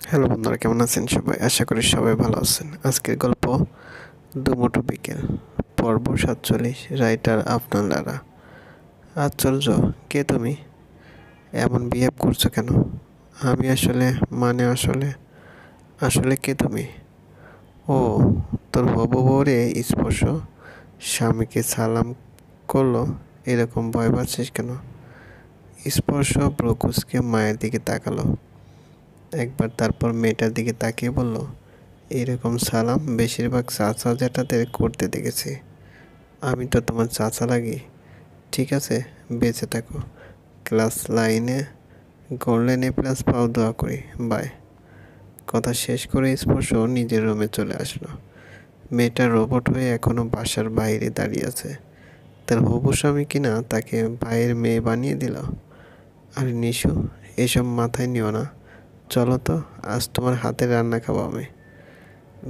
Hello বন্ধুরা, কেমন আছেন সবাই? আশা করি সবাই ভালো আছেন। আজকের গল্প দুমুঠো বিকেল, পর্ব 47। রাইটার আফনান লারা। আশ্চর্য, কে তুমি? এমন বিহেভ করছো কেন? আমি আসলে মানে আসলে আসলে কে তুমি? ও, তোর হবু বউরে স্পর্শ স্বামীকে সালাম করলো, এরকম ভয় পাচ্ছিস কেন? স্পর্শ ব্রকুসকে মায়ের দিকে তাকালো একবার, তারপর মেয়েটার দিকে তাকিয়ে বলল, এইরকম সালাম বেশিরভাগ চাচা জ্যাঠাদের করতে দেখেছি। আমি তো তোমার চাচা লাগি। ঠিক আছে, বেঁচে থাকো। ক্লাস লাইনে গোল্ডেন এ প্লাস পাও, দোয়া করি। বাই। কথা শেষ করে স্পর্শ নিজের রুমে চলে আসলো। মেয়েটা রোবট হয়ে এখনো বাসার বাইরে দাঁড়িয়ে আছে। তার হবু স্বামী কিনা তাকে ভাইয়ের মেয়ে বানিয়ে দিল। আর নিশু, এসব মাথায় নিও না। চলো তো, আজ তোমার হাতের রান্না খাবো আমি।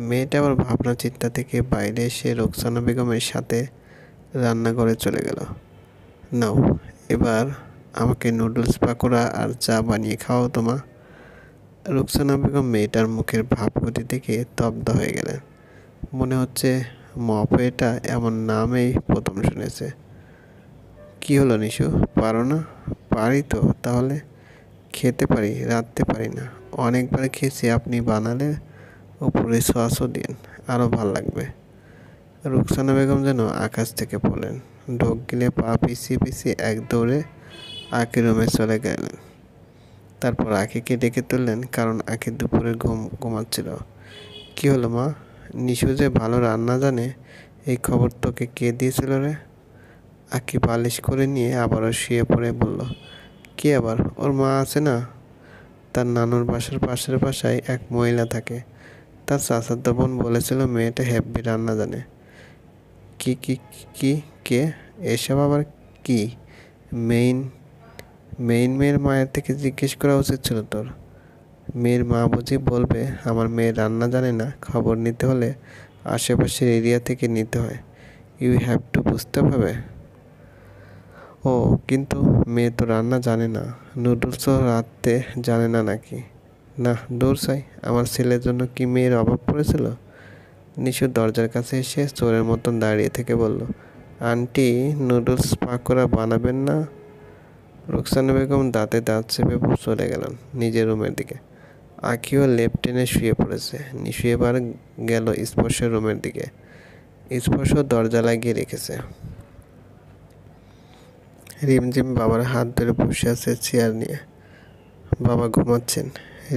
মেয়েটা আবার ভাবনা চিন্তা থেকে বাইরে এসে রোকসানা বেগমের সাথে রান্নাঘরে চলে গেল। নাও, এবার আমাকে নুডলস পাকোড়া আর চা বানিয়ে খাও তোমা। রোকসানা বেগম মেয়েটার মুখের ভাবগতি দেখে স্তব্ধ হয়ে গেলেন। মনে হচ্ছে মপ এটা এমন নামেই প্রথম শুনেছে। কি হলো নিশু, পারো না? পারি তো, তাহলে খেতে পারি, রাঁধতে পারি না। অনেকবার খেয়েছি, আপনি বানালে উপরে সসও দিন, আরও ভাল লাগবে। রুকসানা বেগম যেন আকাশ থেকে পড়লেন। ঢোক গিলে পা পিছিয়ে পিছিয়ে এক দৌড়ে আঁখির রুমে চলে গেলেন। তারপর আঁখিকে ডেকে তুললেন, কারণ আঁখি দুপুরের ঘুমাচ্ছিল। কি হলো মা? নিশু যে ভালো রান্না জানে, এই খবর তোকে কে দিয়েছিল রে? আঁখি বালিশ করে নিয়ে আবারও শুয়ে পড়ে বলল, কি আবার? ওর মা আছে না? তার নানুর বাসার পাশের বাসায় এক মহিলা থাকে। তার চাচাতো বোন বলেছিল মেয়েটা হেব্বি রান্না জানে। কি কি কি কে? এসব আবার কি? মেইন মেয়ের মায়ের থেকে জিজ্ঞেস করা উচিত ছিল তোর। মেয়ের মা বুঝি বলবে আমার মেয়ে রান্না জানে না? খবর নিতে হলে আশেপাশের এরিয়া থেকে নিতে হয়। ইউ হ্যাভ টু বুঝতে হবে। ও, কিন্তু মেয়ে তো রান্না জানে না। নুডলসও রাঁধতে জানে না নাকি? না, দূর চাই। আমার ছেলের জন্য কি মেয়ের অভাব পড়েছিল? নিশু দরজার কাছে এসে চোরের মতন দাঁড়িয়ে থেকে বলল, আন্টি, নুডলস পাকোড়া বানাবেন না? রোকসানা বেগম দাঁতে দাঁত চেপে চলে গেলেন নিজের রুমের দিকে। আঁখিও লেপ টেনে শুয়ে পড়েছে। নিশু এবার গেল স্পর্শের রুমের দিকে। স্পর্শ দরজা লাগিয়ে রেখেছে। রিমঝিম বাবার হাত ধরে বসে আছে চেয়ার নিয়ে। বাবা ঘুমাচ্ছেন।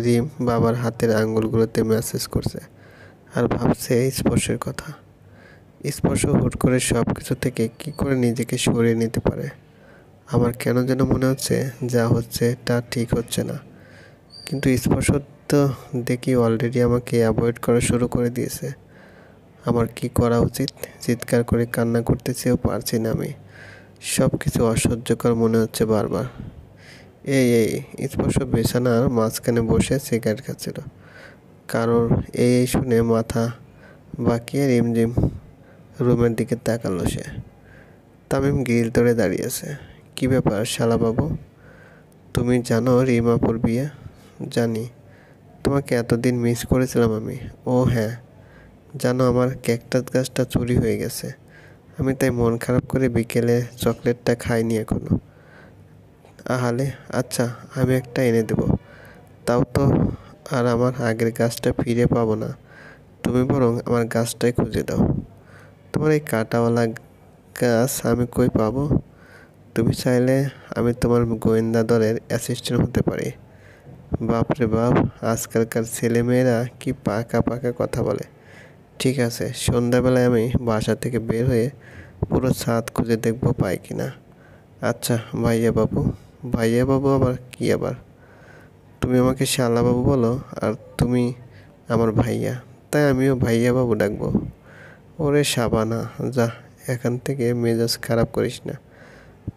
রিম বাবার হাতের আঙ্গুলগুলোতে ম্যাসেজ করছে আর ভাবছে এই স্পর্শের কথা। স্পর্শ হুট করে সব কিছু থেকে কি করে নিজেকে সরিয়ে নিতে পারে। আমার কেন যেন মনে হচ্ছে যা হচ্ছে তা ঠিক হচ্ছে না। কিন্তু স্পর্শ তো দেখি অলরেডি আমাকে অ্যাভয়েড করা শুরু করে দিয়েছে। আমার কি করা উচিত? চিৎকার করে কান্না করতে চেয়েও পারছি না আমি। সব কিছু অসহ্যকর মনে হচ্ছে বারবার। এই এই স্পর্শ বিছানার মাঝখানে বসে সিগারেট খাচ্ছিল। কারোর এই শুনে মাথা বাঁকিয়ে রিমঝিম রুমের দিকে তাকালো সে। তামিম গ্রিল ধরে দাঁড়িয়ে আছে। কী ব্যাপার শালাবাবু? তুমি জানো রিমাপুর বিয়ে? জানি। তোমাকে এতদিন মিস করেছিলাম আমি। ও হ্যাঁ, জানো আমার ক্যাকটাস গাছটা চুরি হয়ে গেছে। আমি তাই মন খারাপ করে বিকেলে চকলেটটা খাইনি এখনো। আহালে, আচ্ছা, আমি একটা এনে দেবো। তাও তো আর আমার আগের গাছটা ফিরে পাবো না। তুমি বরং আমার গাছটাই খুঁজে দাও। তোমার এই কাঁটাওয়ালা গাছ আমি কই পাবো? তুমি চাইলে আমি তোমার গোয়েন্দা দলের অ্যাসিস্ট্যান্ট হতে পারি। বাপরে বাপ, আজকালকার ছেলেমেয়েরা কি পাকা পাকা কথা বলে। ঠিক আছে, সন্ধ্যাবেলায় আমি বাসা থেকে বের হয়ে পুরো ছাদ খুঁজে দেখবো পাই কি না। আচ্ছা ভাইয়া বাবু। ভাইয়া বাবু আবার কি আবার? তুমি আমাকে শালা বাবু বলো আর তুমি আমার ভাইয়া, তাই আমিও ভাইয়া বাবু ডাকবো। ওরে সাবানা, যা এখান থেকে, মেজাজ খারাপ করিস না।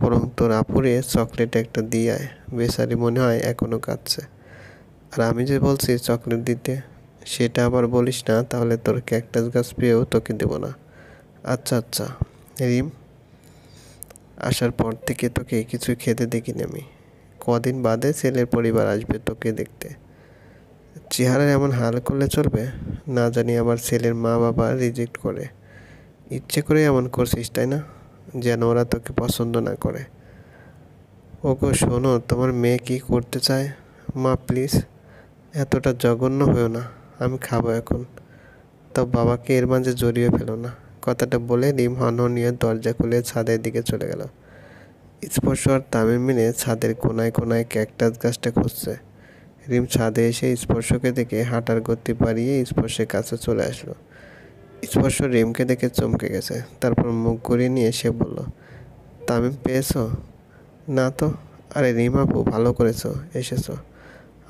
বরং তোর আপুরে চকলেট একটা দিয়ে আয়। বেচারি মনে হয় এখনো কাঁদছে। আর আমি যে বলছি চকলেট দিতে, সেটা আবার বলিস না, তাহলে তোর ক্যাকটাস গাছ পেয়েও তোকে দেবো না। আচ্ছা আচ্ছা। রিম, আসার পর থেকে তোকে কিছু খেতে দেখিনি আমি। কদিন বাদে ছেলের পরিবার আসবে তোকে দেখতে। চেহারার এমন হাল করলে চলবে? না জানি আমার ছেলের মা বাবা রিজেক্ট করে। ইচ্ছে করে এমন করছিস তাই না, যেন ওরা তোকে পছন্দ না করে। ওগো শোনো, তোমার মেয়ে কি করতে চায়? মা প্লিজ এতটা জঘন্য হয়েও না, আমি খাবো এখন। তা বাবাকে এর মাঝে জড়িয়ে ফেলো না। কথাটা বলে রিম হনহনিয়ে দরজা খুলে ছাদের দিকে চলে গেল। স্পর্শ আর তামিম মিলে ছাদের কোনায় কোনায় ক্যাকটাস গাছটা খুঁজছে। রিম ছাদে এসে স্পর্শকে দেখে হাঁটার গতি বাড়িয়ে স্পর্শের কাছে চলে আসলো। স্পর্শ রিমকে দেখে চমকে গেছে, তারপর মুখ ঘুরিয়ে নিয়ে সে বলল, তামিম পেয়েছো? না তো। আরে রিম আপু, ভালো করেছো এসেছো,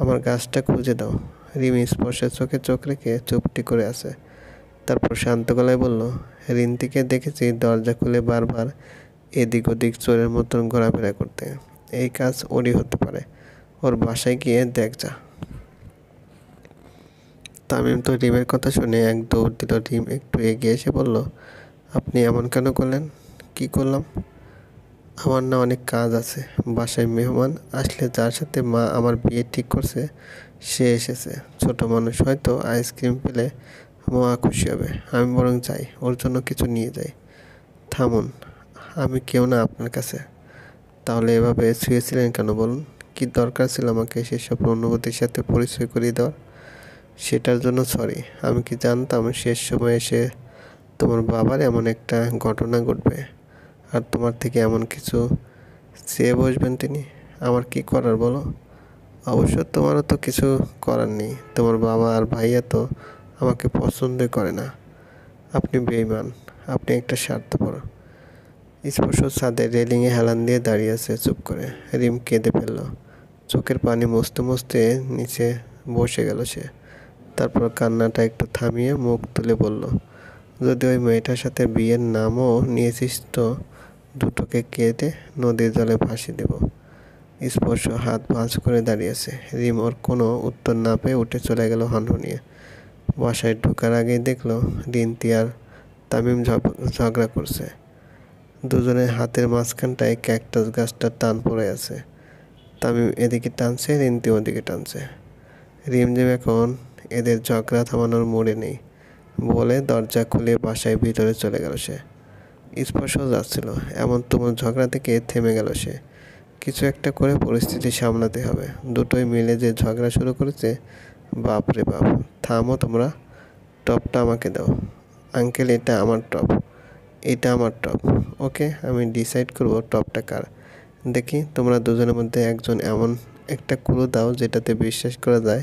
আমার গাছটা খুঁজে দাও। রিম স্পর্শের চোখে চোখ রেখে চুপটি করে আছে। তারপর শান্ত গলায় বলল, রিন্তিকে দেখেছি দরজা খুলে বারবার এদিক ওদিক চোরের মতন ঘোরাফেরা করতে। এই কাজ ওরই হতে পারে, ওর বাসায় গিয়ে দেখ যা। তামিম তো রিমের কথা শুনে এক দৌড় দিল। রিম একটু এগিয়ে এসে বলল, আপনি এমন কেন করলেন? কি করলাম? আমার না অনেক কাজ আছে, বাসায় মেহমান আসলে যার সাথে মা আমার বিয়ে ঠিক করছে সে এসেছে। ছোট মানুষ, হয়তো আইসক্রিম পেলে মা খুশি হবে। আমি বরং যাই, ওর জন্য কিছু নিয়ে যাই। থামুন, আমি কেউ না আপনার কাছে। তাহলে এভাবে শুয়েছিলেন কেন বলুন? কি দরকার ছিল আমাকে সেসব অনুভূতির সাথে পরিচয় করিয়ে দেওয়ার? সেটার জন্য সরি। আমি কি জানতাম শেষ সময় এসে তোমার বাবার এমন একটা ঘটনা ঘটবে আর তোমার থেকে এমন কিছু চেয়ে বসবেন তিনি? আমার কি করার বলো? অবশ্য তোমারও তো কিছু করার নেই, তোমার বাবা আর ভাইয়া তো আমাকে পছন্দই করে না। আপনি বেঈমান, আপনি একটা স্বার্থপর। স্পর্শ ছাদের রেলিংয়ে হেলান দিয়ে দাঁড়িয়ে আছে চুপ করে। রিম কেঁদে ফেলল, চোখের পানি মুছতে মুছতে নিচে বসে গেল সে। তারপর কান্নাটা একটু থামিয়ে মুখ তুলে বলল, যদি ওই মেয়েটার সাথে বিয়ের নামও নিয়েছিস তো দুটোকে কেটে নদীর জলে ভাসিয়ে দেব। স্পর্শ হাত ভাঁজ করে দাঁড়িয়েছে। রিম ওর কোনো উত্তর না পেয়ে উঠে চলে গেল হনহনিয়ে। বাসায় ঢোকার আগেই দেখলো রিন্তি আর তামিম ঝগড়া করছে। দুজনের হাতের মাঝখানটায় ক্যাকটাস গাছটার টান পড়ে আছে। তামিম এদিকে টানছে, রিন্তি ওদিকে টানছে। রিমঝিম এখন এদের ঝগড়া থামানোর মোড়ে নেই বলে দরজা খুলে বাসায় ভিতরে চলে গেল সে। স্পর্শ যাচ্ছিল, এমন তুমুল ঝগড়া থেকে থেমে গেল সে। কিছু একটা করে পরিস্থিতি সামলাতে হবে। দুটোই মিলে যে ঝগড়া শুরু করেছে, বাপ রে বাপ। থামো তোমরা, টপটা আমাকে দাও। আঙ্কেল এটা আমার টপ, এটা আমার টপ। ওকে, আমি ডিসাইড করবো টপটা কার। দেখি তোমরা দুজনের মধ্যে একজন এমন একটা ক্লু দাও যেটাতে বিশ্বাস করা যায়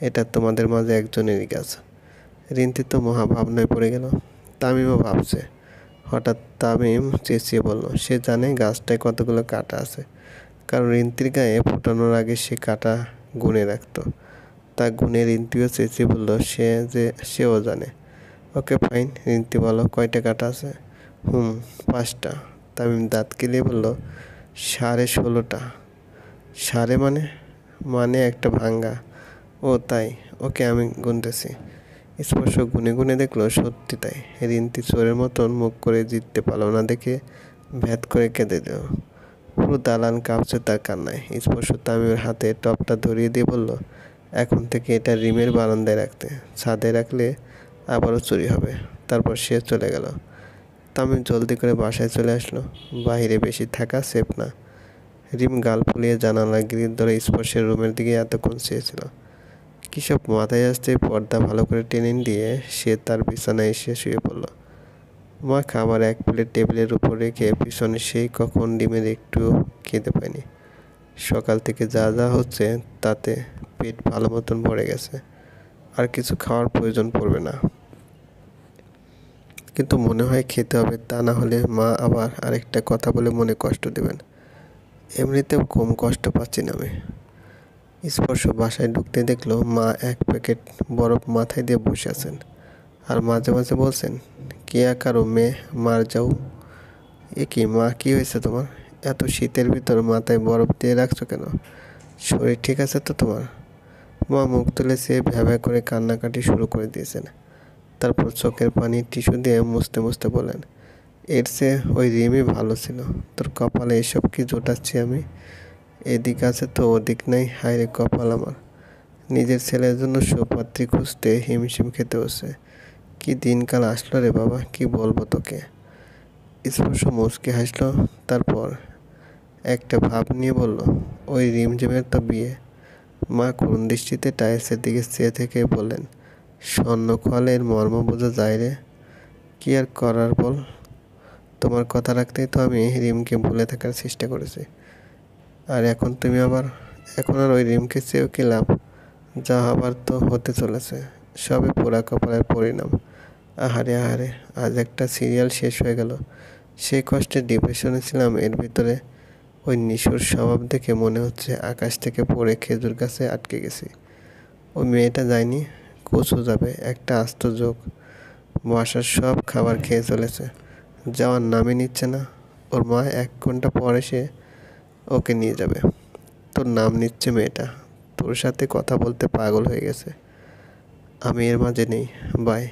এটা তোমাদের মাঝে একজনেরই কাজ। রিন্তি তো মহা ভাবনায় পড়ে গেল। তামিমও ভাবছে। হঠাৎ তামিম চেঁচিয়ে বলল, সে জানে গাছটায় কতগুলো কাঁটা আছে, কারণ রিন্তির গায়ে ফোটানোর আগে সে কাঁটা গুনে রাখতো। তা গুনে রিন্তিও চেঁচিয়ে বলল সেও জানে। ওকে ফাইন, রিন্তি বলো কয়টা কাঁটা আছে? 5টা। তামিম দাঁত কেলিয়ে বলল, 16.5টা। সাড়ে মানে? মানে একটা ভাঙ্গা। ও তাই, ওকে আমি গুনতেছি। স্পর্শ গুনে গুনে দেখলো সত্যি তাই। রিন্তি চোরের মতন মুখ করে জিততে পারল না দেখে ভ্যাত করে কেঁদে দিল। পুরো দালান কাঁপছে তার কান্নায়। স্পর্শ তামিমের হাতে টপটা ধরিয়ে দিয়ে বলল, এখন থেকে এটা রিমের বারান্দায় রাখতে, ছাদে রাখলে আবারও চুরি হবে। তারপর সে চলে গেল। তামিম জলদি করে বাসায় চলে আসলো। বাইরে বেশি থাকা সেফ না। রিম গাল ফুলিয়ে জানালার গ্রিল ধরে স্পর্শের রুমের দিকে এতক্ষণ চেয়েছিল। কিসব মাথায় আসতে পর্দা ভালো করে টেনে দিয়ে সে তার বিছানায় এসে শুয়ে পড়ল। মা খাবার এক প্লেট টেবিলের উপর রেখে পিছনে সেই কখন ডিমের একটু খেতে পায়নি। সকাল থেকে যা যা হচ্ছে তাতে পেট ভালো মতন ভরে গেছে, আর কিছু খাওয়ার প্রয়োজন পড়বে না। কিন্তু মনে হয় খেতে হবে, তা না হলে মা আবার আরেকটা কথা বলে মনে কষ্ট দেবেন। এমনিতেও কম কষ্ট পাচ্ছি না আমি। স্পর্শ বাসায় ঢুকতে দেখলো মা এক প্যাকেট বরফ মাথায় দিয়ে বসে আছেন আর মাঝে মাঝে বলছেন, কিয়া কারো মেয়ে মার যাও। এ কি মা, কি হয়েছে তোমার? এত শীতের ভিতর মাথায় বরফ দিয়ে রাখছো কেন? শরীর ঠিক আছে তো তোমার? মা মুখ তুলে সে ভ্যাভা করে কান্নাকাটি শুরু করে দিয়েছেন। তারপর চোখের পানি টিস্যু দিয়ে মুছতে মুছতে বলেন, এর চেয়ে ওই রিমই ভালো ছিল। তোর কপালে এসব কি জোটাচ্ছি আমি? এদিক আছে তো ওদিক নাই, হায় রে কপাল আমার। নিজের ছেলের জন্য সুপাত্রী খুঁজতে হিমশিম খেতে হচ্ছে। কি দিনকাল আসলো রে বাবা, কি বলবো তোকে। স্পর্শ মুচকে হাসলো, তারপর একটা ভাব নিয়ে বলল, ওই রিমঝিমের তো বিয়ে। মা করুণ দৃষ্টিতে টাইলসের দিকে চেয়ে থেকে বললেন, স্বর্ণখোয়ালের মর্ম বোঝা যায় রে। কি আর করার বল, তোমার কথা রাখতেই তো আমি রিমকে ভুলে থাকার চেষ্টা করেছি। আর এখন তুমি আবার, এখন আর ওই রিমকে চেয়েও কি লাভ, যা হবার তো হতে চলেছে, সবে পোড়া কপালের পরিণাম। আহারে আহারে, আজ একটা সিরিয়াল শেষ হয়ে গেল। সেই কষ্টে ডিপ্রেশনে ছিলাম, এর ভিতরে ওই নিষ্ঠুর স্বভাব দেখে মনে হচ্ছে আকাশ থেকে পড়ে খেজুর গাছে আটকে গেছি। ওই মেয়েটা যায়নি, কচু যাবে, একটা আস্ত যোগ। বাসার সব খাবার খেয়ে চলেছে, যাওয়ার নামই নিচ্ছে না। ওর মা 1 ঘন্টা পর এসে ওকে নিয়ে যাবে। তোর নাম নিচ্ছে মেয়েটা, তোর সাথে কথা বলতে পাগল হয়ে গেছে। আমি এর মাঝে নেই, বাই।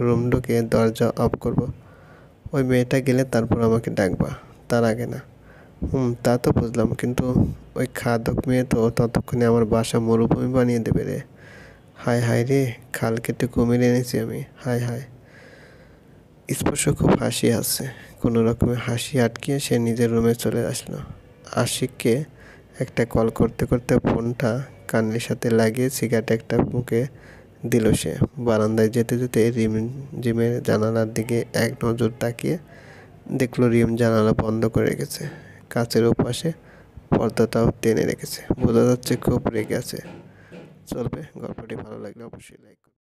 রুম ঢুকে দরজা অফ করব। ওই মেয়েটা গেলে তারপর আমাকে ডাকবা, তার আগে না। তা তো বুঝলাম, কিন্তু ওই খাদক মেয়ে তো ততক্ষণে আমার বাসা মরুভূমি বানিয়ে দেবে রে। হায় হায় রে, খাল কেটে কুমির এনেছি আমি, হায় হায়। স্পর্শ খুব হাসি আসছে, কোনো রকমে হাসি আটকিয়ে সে নিজের রুমে চলে আসলো। আশিককে একটা কল করতে করতে ফোনটা কানের সাথে লাগিয়ে সিগারেট একটা মুখে দিল সে। বারান্দায় যেতে যেতে জিমের জানালার দিকে এক নজর তাকিয়ে দেখলো রিম জানালা বন্ধ করে রেখেছে, কাচের ওপাশে পর্দাটাও টেনে রেখেছে। বোঝা যাচ্ছে খুব রেগে আছে। চলবে, গল্পটি ভালো লাগলে অবশ্যই লাইক করুন।